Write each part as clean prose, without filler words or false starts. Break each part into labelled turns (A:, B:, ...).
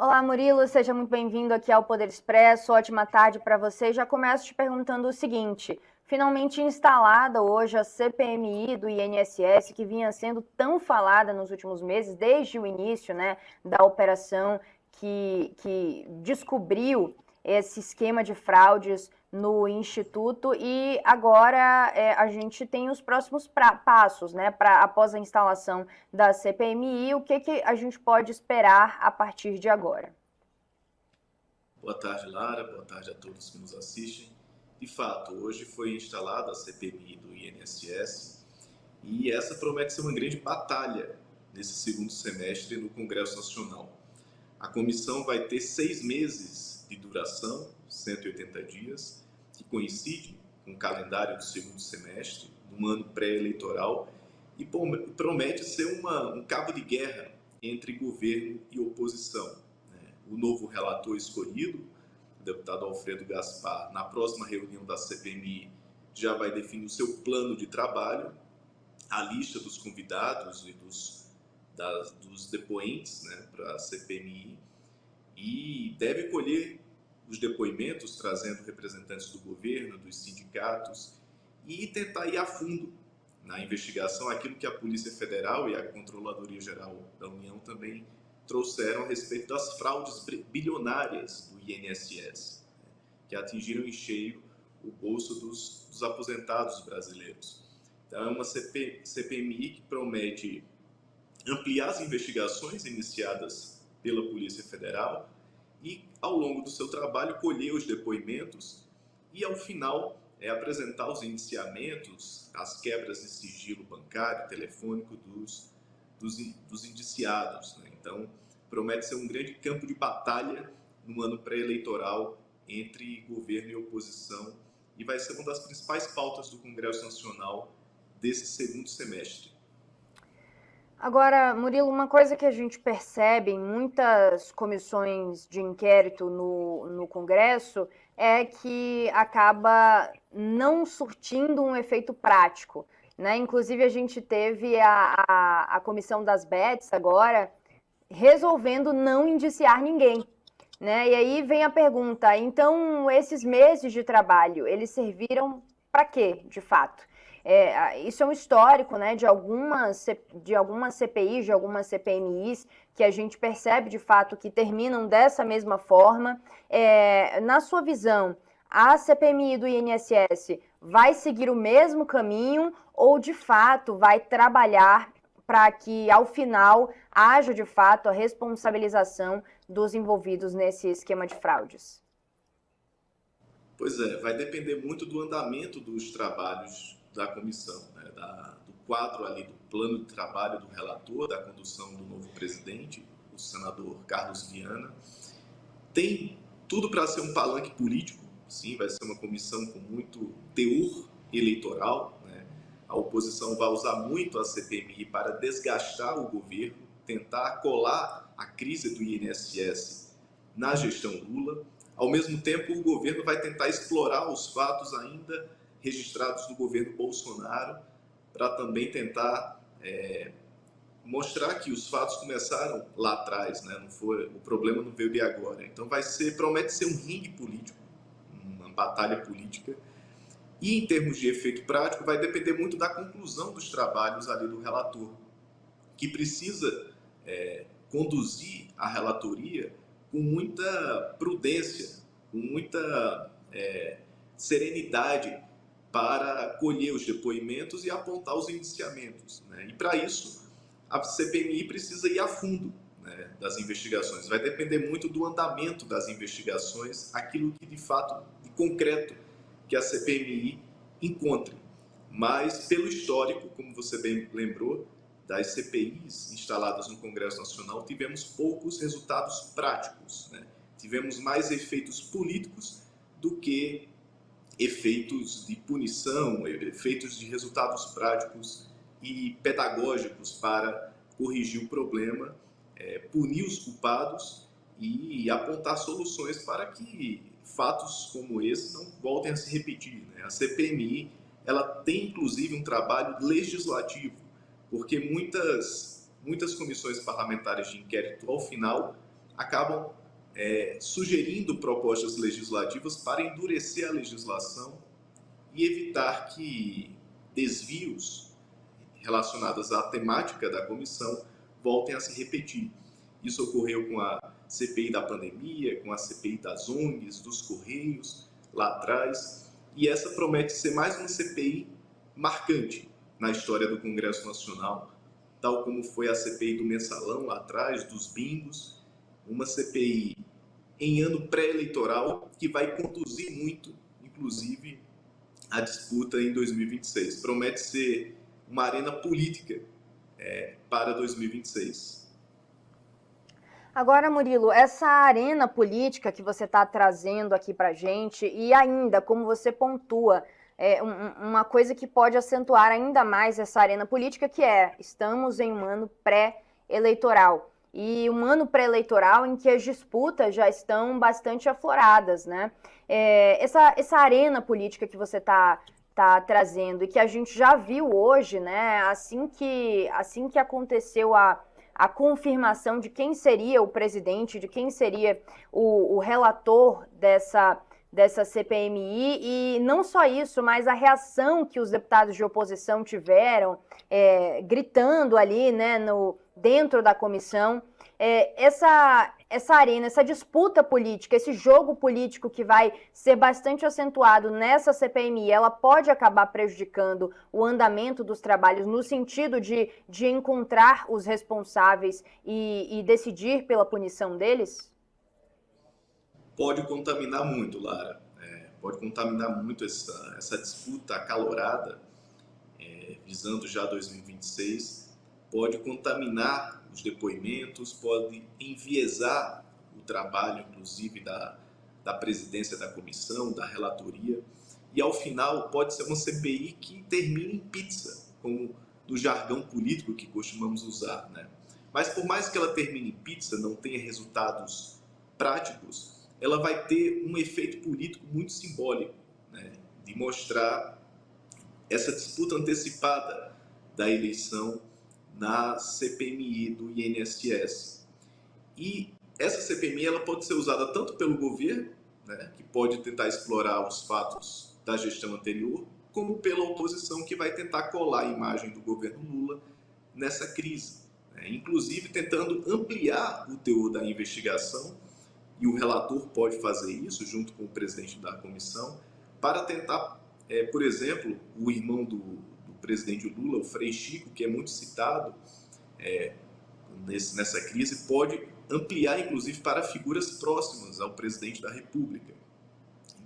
A: Olá, Murilo, seja muito bem-vindo aqui ao Poder Expresso. Ótima tarde para você. Já começo te perguntando o seguinte: finalmente instalada hoje a CPMI do INSS, que vinha sendo tão falada nos últimos meses, desde o início, né, da operação que descobriu esse esquema de fraudes no Instituto, e agora a gente tem os próximos passos, né, após a instalação da CPMI, o que a gente pode esperar a partir de agora?
B: Boa tarde, Lara. Boa tarde a todos que nos assistem. De fato, hoje foi instalada a CPMI do INSS e essa promete ser uma grande batalha nesse segundo semestre no Congresso Nacional. A comissão vai ter 6 meses de duração, 180 dias, que coincide com o calendário do segundo semestre, num ano pré-eleitoral, e promete ser um cabo de guerra entre governo e oposição. O novo relator escolhido, o deputado Alfredo Gaspar, na próxima reunião da CPMI, já vai definir o seu plano de trabalho, a lista dos convidados e dos depoentes, né, para a CPMI, e deve colher os depoimentos, trazendo representantes do governo, dos sindicatos, e tentar ir a fundo na investigação, aquilo que a Polícia Federal e a Controladoria Geral da União também trouxeram a respeito das fraudes bilionárias do INSS, que atingiram em cheio o bolso dos aposentados brasileiros. Então, é uma CPMI que promete ampliar as investigações iniciadas pela Polícia Federal e, ao longo do seu trabalho, colher os depoimentos e, ao final, apresentar os indiciamentos, as quebras de sigilo bancário, telefônico dos indiciados, né? Então, promete ser um grande campo de batalha no ano pré-eleitoral entre governo e oposição e vai ser uma das principais pautas do Congresso Nacional desse segundo semestre.
A: Agora, Murilo, uma coisa que a gente percebe em muitas comissões de inquérito no Congresso é que acaba não surtindo um efeito prático, né? Inclusive, a gente teve a comissão das bets agora resolvendo não indiciar ninguém, né? E aí vem a pergunta, então esses meses de trabalho, eles serviram para quê, de fato? Isso é um histórico, né, de algumas CPIs, de algumas CPMIs, que a gente percebe de fato que terminam dessa mesma forma. Na sua visão, a CPMI do INSS vai seguir o mesmo caminho ou de fato vai trabalhar para que ao final haja de fato a responsabilização dos envolvidos nesse esquema de fraudes?
B: Pois é, vai depender muito do andamento dos trabalhos da comissão, né? Do quadro ali, do plano de trabalho do relator, da condução do novo presidente, o senador Carlos Viana. Tem tudo para ser um palanque político, sim, vai ser uma comissão com muito teor eleitoral, né? A oposição vai usar muito a CPMI para desgastar o governo, tentar colar a crise do INSS na gestão Lula. Ao mesmo tempo, o governo vai tentar explorar os fatos ainda registrados no governo Bolsonaro para também tentar mostrar que os fatos começaram lá atrás, né? O problema não veio de agora. Então promete ser um ringue político, uma batalha política. E em termos de efeito prático, vai depender muito da conclusão dos trabalhos ali do relator, que precisa conduzir a relatoria com muita prudência, com muita serenidade para colher os depoimentos e apontar os indiciamentos, né? E para isso, a CPMI precisa ir a fundo, né, das investigações. Vai depender muito do andamento das investigações, aquilo que de fato, de concreto, que a CPMI encontre. Mas, pelo histórico, como você bem lembrou, das CPIs instaladas no Congresso Nacional, tivemos poucos resultados práticos, né? Tivemos mais efeitos políticos do que efeitos de punição, efeitos de resultados práticos e pedagógicos para corrigir o problema, punir os culpados e apontar soluções para que fatos como esse não voltem a se repetir, né? A CPMI ela tem inclusive um trabalho legislativo, porque muitas comissões parlamentares de inquérito, ao final, acabam sugerindo propostas legislativas para endurecer a legislação e evitar que desvios relacionados à temática da comissão voltem a se repetir. Isso ocorreu com a CPI da pandemia, com a CPI das ONGs, dos Correios, lá atrás, e essa promete ser mais uma CPI marcante na história do Congresso Nacional, tal como foi a CPI do Mensalão lá atrás, dos bingos, uma CPI em ano pré-eleitoral que vai conduzir muito, inclusive, a disputa em 2026. Promete ser uma arena política para 2026.
A: Agora, Murilo, essa arena política que você está trazendo aqui para a gente, e ainda, como você pontua, uma coisa que pode acentuar ainda mais essa arena política, que estamos em um ano pré-eleitoral. E um ano pré-eleitoral em que as disputas já estão bastante afloradas, né? Essa arena política que você está trazendo e que a gente já viu hoje, né? Assim que aconteceu a confirmação de quem seria o presidente, de quem seria o relator dessa CPMI, e não só isso, mas a reação que os deputados de oposição tiveram, gritando ali, né, dentro da comissão, essa arena, essa disputa política, esse jogo político que vai ser bastante acentuado nessa CPMI, ela pode acabar prejudicando o andamento dos trabalhos no sentido de encontrar os responsáveis e decidir pela punição deles?
B: Pode contaminar muito, Lara. Pode contaminar muito essa disputa acalorada, visando já 2026. Pode contaminar os depoimentos, pode enviesar o trabalho, inclusive, da presidência da comissão, da relatoria. E, ao final, pode ser uma CPI que termine em pizza, como do jargão político que costumamos usar, né? Mas, por mais que ela termine em pizza, não tenha resultados práticos, ela vai ter um efeito político muito simbólico, né? De mostrar essa disputa antecipada da eleição na CPMI do INSS. E essa CPMI ela pode ser usada tanto pelo governo, né, que pode tentar explorar os fatos da gestão anterior, como pela oposição, que vai tentar colar a imagem do governo Lula nessa crise, né, inclusive tentando ampliar o teor da investigação, e o relator pode fazer isso junto com o presidente da comissão, para tentar, por exemplo, o irmão do presidente Lula, o Frei Chico, que é muito citado nessa crise, pode ampliar, inclusive, para figuras próximas ao presidente da República.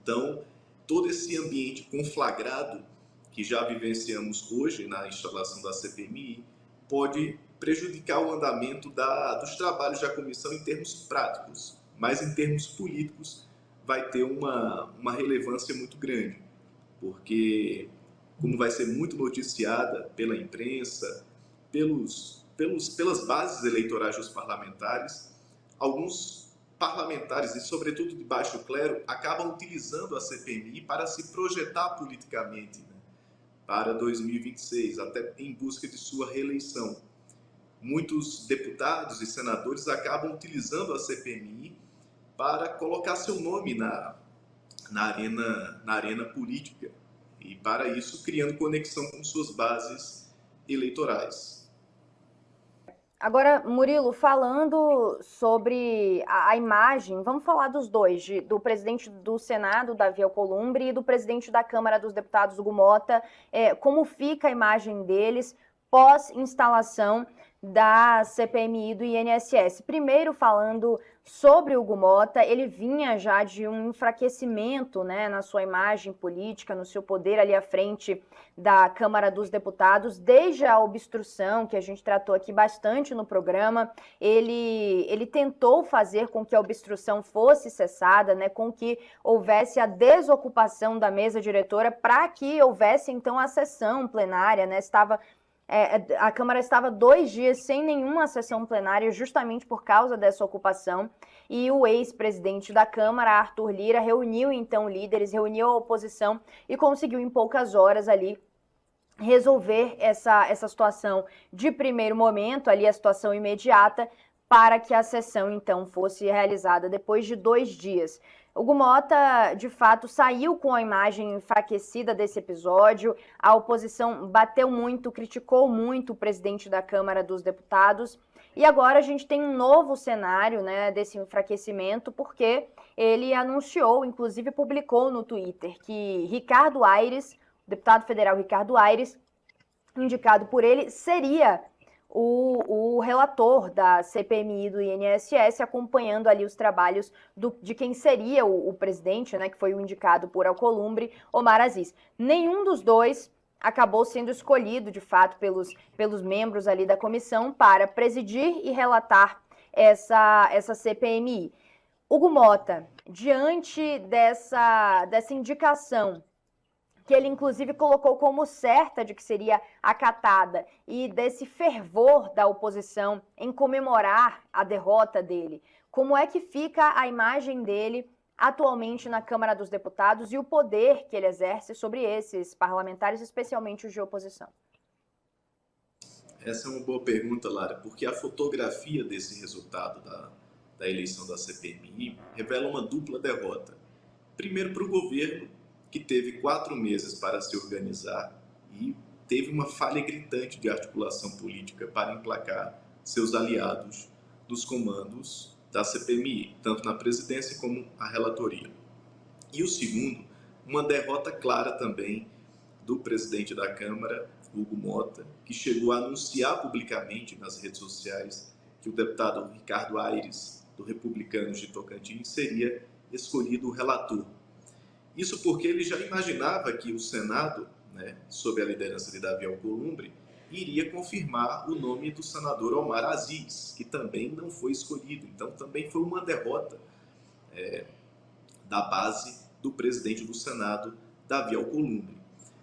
B: Então, todo esse ambiente conflagrado que já vivenciamos hoje na instalação da CPMI pode prejudicar o andamento dos trabalhos da comissão em termos práticos, mas em termos políticos vai ter uma relevância muito grande, porque, como vai ser muito noticiada pela imprensa, pelas bases eleitorais dos parlamentares, alguns parlamentares, e sobretudo de baixo clero, acabam utilizando a CPMI para se projetar politicamente, né, para 2026, até em busca de sua reeleição. Muitos deputados e senadores acabam utilizando a CPMI para colocar seu nome na arena política, e para isso criando conexão com suas bases eleitorais.
A: Agora, Murilo, falando sobre a imagem, vamos falar dos dois, do presidente do Senado, Davi Alcolumbre, e do presidente da Câmara dos Deputados, Hugo Motta, como fica a imagem deles pós-instalação da CPMI do INSS. Primeiro, falando sobre o Hugo Motta, ele vinha já de um enfraquecimento, né, na sua imagem política, no seu poder ali à frente da Câmara dos Deputados, desde a obstrução, que a gente tratou aqui bastante no programa. Ele tentou fazer com que a obstrução fosse cessada, né, com que houvesse a desocupação da mesa diretora, para que houvesse, então, a sessão plenária, né, a Câmara estava 2 dias sem nenhuma sessão plenária justamente por causa dessa ocupação, e o ex-presidente da Câmara, Arthur Lira, reuniu então líderes, reuniu a oposição e conseguiu em poucas horas ali resolver essa situação de primeiro momento, ali a situação imediata, para que a sessão, então, fosse realizada depois de 2 dias. Hugo Mota, de fato, saiu com a imagem enfraquecida desse episódio. A oposição bateu muito, criticou muito o presidente da Câmara dos Deputados. E agora a gente tem um novo cenário, né, desse enfraquecimento, porque ele anunciou, inclusive publicou no Twitter, que Ricardo Aires, o deputado federal Ricardo Aires, indicado por ele, seria o relator da CPMI do INSS, acompanhando ali os trabalhos de quem seria o presidente, né, que foi o indicado por Alcolumbre, Omar Aziz. Nenhum dos dois acabou sendo escolhido, de fato, pelos membros ali da comissão para presidir e relatar essa CPMI. Hugo Mota, diante dessa indicação, que ele inclusive colocou como certa de que seria acatada, e desse fervor da oposição em comemorar a derrota dele, como é que fica a imagem dele atualmente na Câmara dos Deputados e o poder que ele exerce sobre esses parlamentares, especialmente os de oposição?
B: Essa é uma boa pergunta, Lara, porque a fotografia desse resultado da eleição da CPMI revela uma dupla derrota. Primeiro, para o governo, que teve 4 meses para se organizar e teve uma falha gritante de articulação política para emplacar seus aliados dos comandos da CPMI, tanto na presidência como a relatoria. E o segundo, uma derrota clara também do presidente da Câmara, Hugo Mota, que chegou a anunciar publicamente nas redes sociais que o deputado Ricardo Aires, do Republicanos de Tocantins, seria escolhido o relator. Isso porque ele já imaginava que o Senado, né, sob a liderança de Davi Alcolumbre, iria confirmar o nome do senador Omar Aziz, que também não foi escolhido. Então, também foi uma derrota da base do presidente do Senado, Davi Alcolumbre.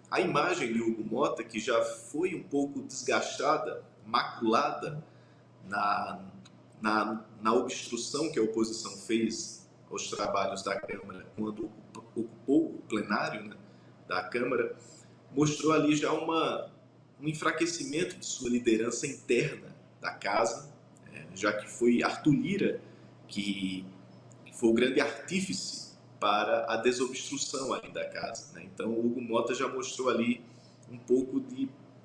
B: A imagem de Hugo Mota, que já foi um pouco desgastada, maculada na obstrução que a oposição fez aos trabalhos da Câmara quando ocupou o plenário, né, da Câmara, mostrou ali já um enfraquecimento de sua liderança interna da casa, já que foi Arthur Lira que foi o grande artífice para a desobstrução ali da casa, né? Então o Hugo Mota já mostrou ali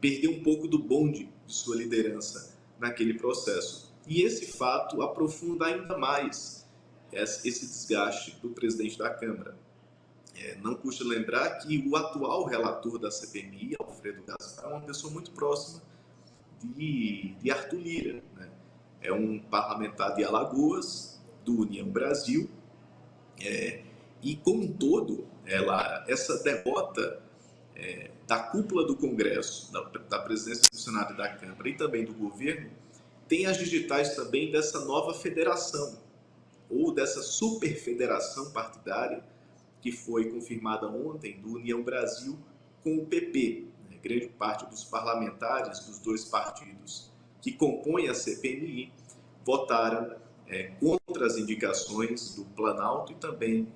B: perder um pouco do bonde de sua liderança naquele processo. E esse fato aprofunda ainda mais esse desgaste do presidente da Câmara. Não custa lembrar que o atual relator da CPMI, Alfredo Gaspar, é uma pessoa muito próxima de Arthur Lira, né? É um parlamentar de Alagoas, do União Brasil, e como um todo, essa derrota da cúpula do Congresso, da presidência do Senado e da Câmara e também do governo, tem as digitais também dessa nova federação, ou dessa superfederação partidária, que foi confirmada ontem do União Brasil com o PP. Grande parte dos parlamentares dos dois partidos que compõem a CPMI votaram contra as indicações do Planalto e também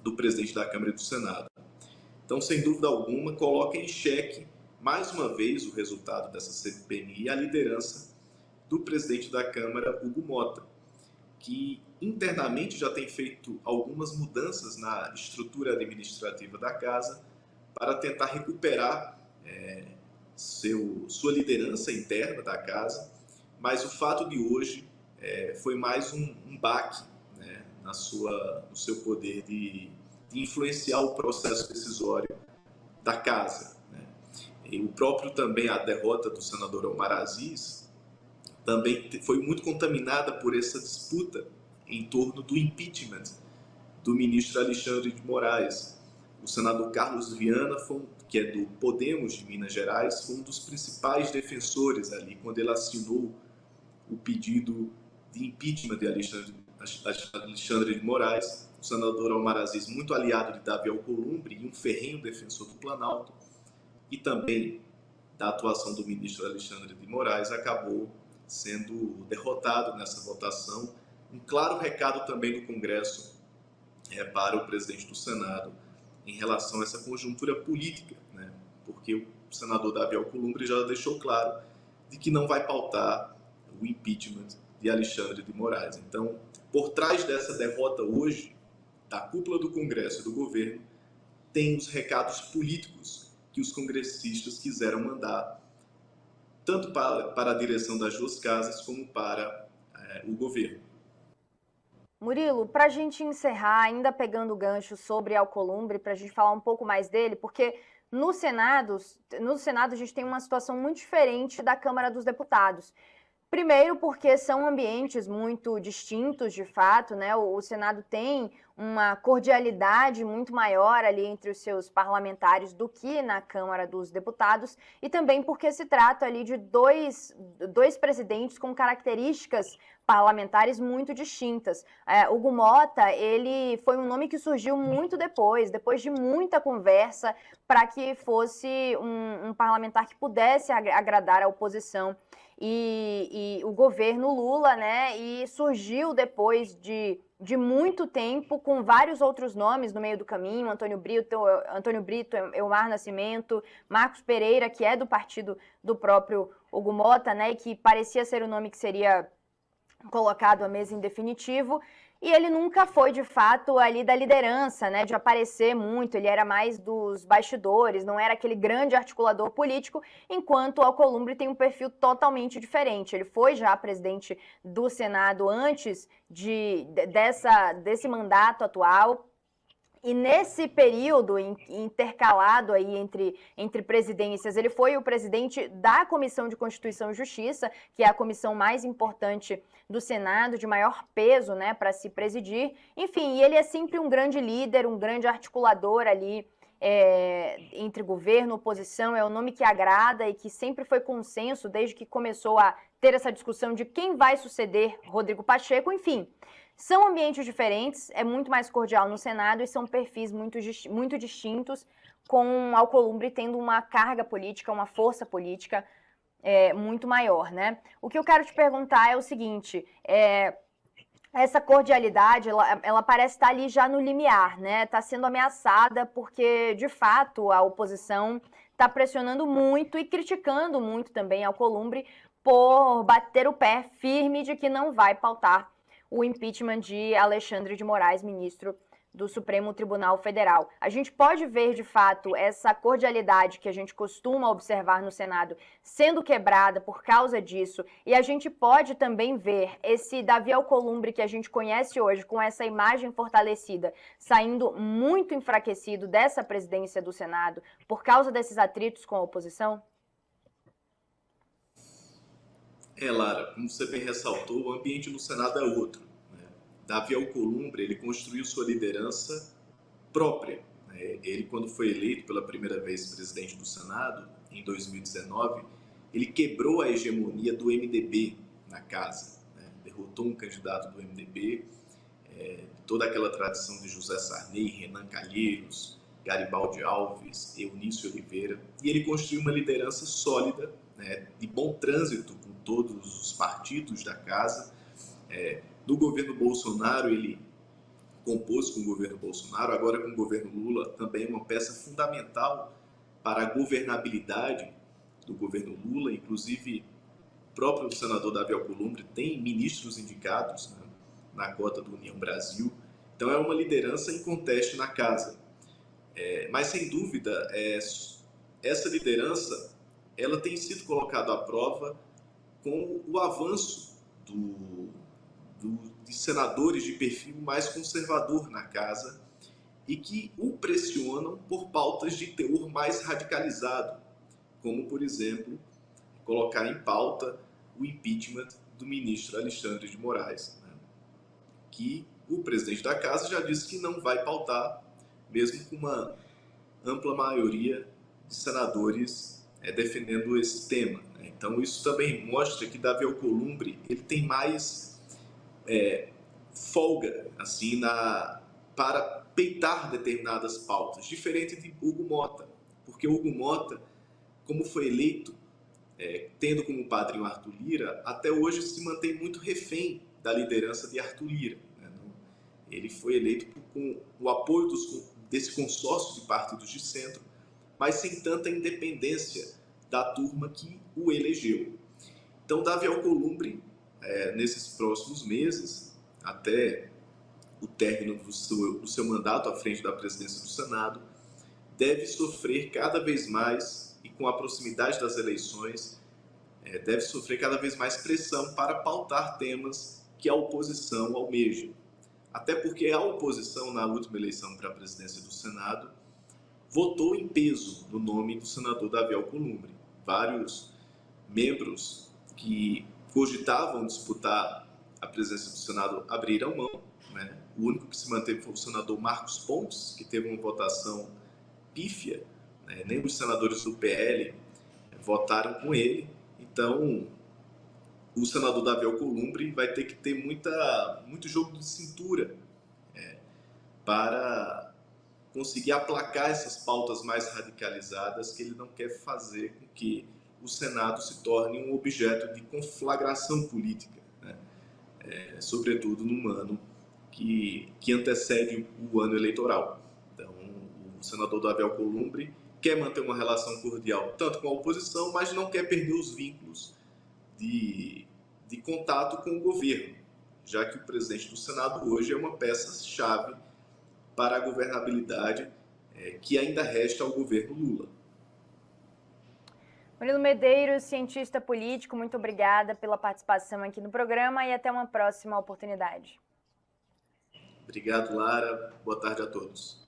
B: do presidente da Câmara e do Senado. Então, sem dúvida alguma, coloca em xeque, mais uma vez, o resultado dessa CPMI e a liderança do presidente da Câmara, Hugo Mota, que internamente já tem feito algumas mudanças na estrutura administrativa da casa para tentar recuperar sua liderança interna da casa, mas o fato de hoje foi mais um baque, né, no seu poder de influenciar o processo decisório da casa, né? E o próprio também, a derrota do senador Omar Aziz também foi muito contaminada por essa disputa em torno do impeachment do ministro Alexandre de Moraes. O senador Carlos Viana, que é do Podemos de Minas Gerais, foi um dos principais defensores ali quando ele assinou o pedido de impeachment de Alexandre de Moraes. O senador Omar Aziz, muito aliado de Davi Alcolumbre e um ferrenho defensor do Planalto, e também da atuação do ministro Alexandre de Moraes, acabou sendo derrotado nessa votação. Um claro recado também do Congresso para o presidente do Senado em relação a essa conjuntura política, né? Porque o senador Davi Alcolumbre já deixou claro de que não vai pautar o impeachment de Alexandre de Moraes. Então, por trás dessa derrota hoje, da cúpula do Congresso e do governo, tem os recados políticos que os congressistas quiseram mandar, tanto para a direção das duas casas como para o governo.
A: Murilo, para a gente encerrar, ainda pegando o gancho sobre Alcolumbre, para a gente falar um pouco mais dele, porque no Senado a gente tem uma situação muito diferente da Câmara dos Deputados. Primeiro, porque são ambientes muito distintos, de fato, né? O Senado tem uma cordialidade muito maior ali entre os seus parlamentares do que na Câmara dos Deputados, e também porque se trata ali de dois presidentes com características parlamentares muito distintas. Hugo Mota, ele foi um nome que surgiu muito depois de muita conversa, para que fosse um parlamentar que pudesse agradar a oposição. E o governo Lula, né, e surgiu depois de muito tempo com vários outros nomes no meio do caminho, Antônio Brito, Elmar Nascimento, Marcos Pereira, que é do partido do próprio Hugo Mota, né, e que parecia ser o nome que seria colocado à mesa em definitivo, e ele nunca foi, de fato, ali da liderança, né, de aparecer muito, ele era mais dos bastidores, não era aquele grande articulador político, enquanto o Alcolumbre tem um perfil totalmente diferente. Ele foi já presidente do Senado antes desse mandato atual, e nesse período intercalado aí entre presidências, ele foi o presidente da Comissão de Constituição e Justiça, que é a comissão mais importante do Senado, de maior peso, né, para se presidir. Enfim, e ele é sempre um grande líder, um grande articulador ali entre governo e oposição, é o nome que agrada e que sempre foi consenso desde que começou a ter essa discussão de quem vai suceder Rodrigo Pacheco. Enfim, são ambientes diferentes, é muito mais cordial no Senado e são perfis muito distintos, com Alcolumbre tendo uma carga política, uma força política muito maior, né? O que eu quero te perguntar é o seguinte, essa cordialidade, ela parece estar ali já no limiar, né? Está sendo ameaçada porque, de fato, a oposição está pressionando muito e criticando muito também Alcolumbre por bater o pé firme de que não vai pautar o impeachment de Alexandre de Moraes, ministro do Supremo Tribunal Federal. A gente pode ver, de fato, essa cordialidade que a gente costuma observar no Senado sendo quebrada por causa disso, e a gente pode também ver esse Davi Alcolumbre que a gente conhece hoje, com essa imagem fortalecida, saindo muito enfraquecido dessa presidência do Senado por causa desses atritos com a oposição?
B: Lara, como você bem ressaltou, o ambiente no Senado é outro. Davi Alcolumbre, ele construiu sua liderança própria. Ele, quando foi eleito pela primeira vez presidente do Senado, em 2019, ele quebrou a hegemonia do MDB na casa. Derrotou um candidato do MDB, toda aquela tradição de José Sarney, Renan Calheiros, Garibaldi Alves, Eunício Oliveira, e ele construiu uma liderança sólida, de bom trânsito com todos os partidos da casa. Do governo Bolsonaro, ele compôs com o governo Bolsonaro, agora com o governo Lula, também é uma peça fundamental para a governabilidade do governo Lula. Inclusive, o próprio senador Davi Alcolumbre tem ministros indicados, né, na cota do União Brasil. Então, é uma liderança em conteste na casa. Mas, sem dúvida, essa liderança ela tem sido colocada à prova com o avanço de senadores de perfil mais conservador na casa e que o pressionam por pautas de teor mais radicalizado, como, por exemplo, colocar em pauta o impeachment do ministro Alexandre de Moraes, né? Que o presidente da casa já disse que não vai pautar, mesmo com uma ampla maioria de senadores defendendo esse tema, né? Então, isso também mostra que Davi Alcolumbre ele tem mais folga assim, para peitar determinadas pautas, diferente de Hugo Mota, porque Hugo Mota, como foi eleito, tendo como padrinho Arthur Lira, até hoje se mantém muito refém da liderança de Arthur Lira, né? Ele foi eleito com o apoio desse consórcio de partidos de centro, mas sem tanta independência da turma que o elegeu. Então, Davi Alcolumbre nesses próximos meses, até o término do seu mandato à frente da presidência do Senado, deve sofrer cada vez mais, e com a proximidade das eleições, deve sofrer cada vez mais pressão para pautar temas que a oposição almeja. Até porque a oposição, na última eleição para a presidência do Senado, votou em peso no nome do senador Davi Alcolumbre. Vários membros que cogitavam disputar a presidência do Senado abriram mão, né? O único que se manteve foi o senador Marcos Pontes, que teve uma votação pífia, né? Nem os senadores do PL votaram com ele. Então, o senador Davi Alcolumbre vai ter que ter muito jogo de cintura para conseguir aplacar essas pautas mais radicalizadas que ele não quer fazer com que o Senado se torne um objeto de conflagração política, né? Sobretudo num ano que antecede o ano eleitoral. Então, o senador Davi Alcolumbre quer manter uma relação cordial tanto com a oposição, mas não quer perder os vínculos de contato com o governo, já que o presidente do Senado hoje é uma peça-chave para a governabilidade que ainda resta ao governo Lula.
A: Murilo Medeiros, cientista político, muito obrigada pela participação aqui no programa e até uma próxima oportunidade.
B: Obrigado, Lara. Boa tarde a todos.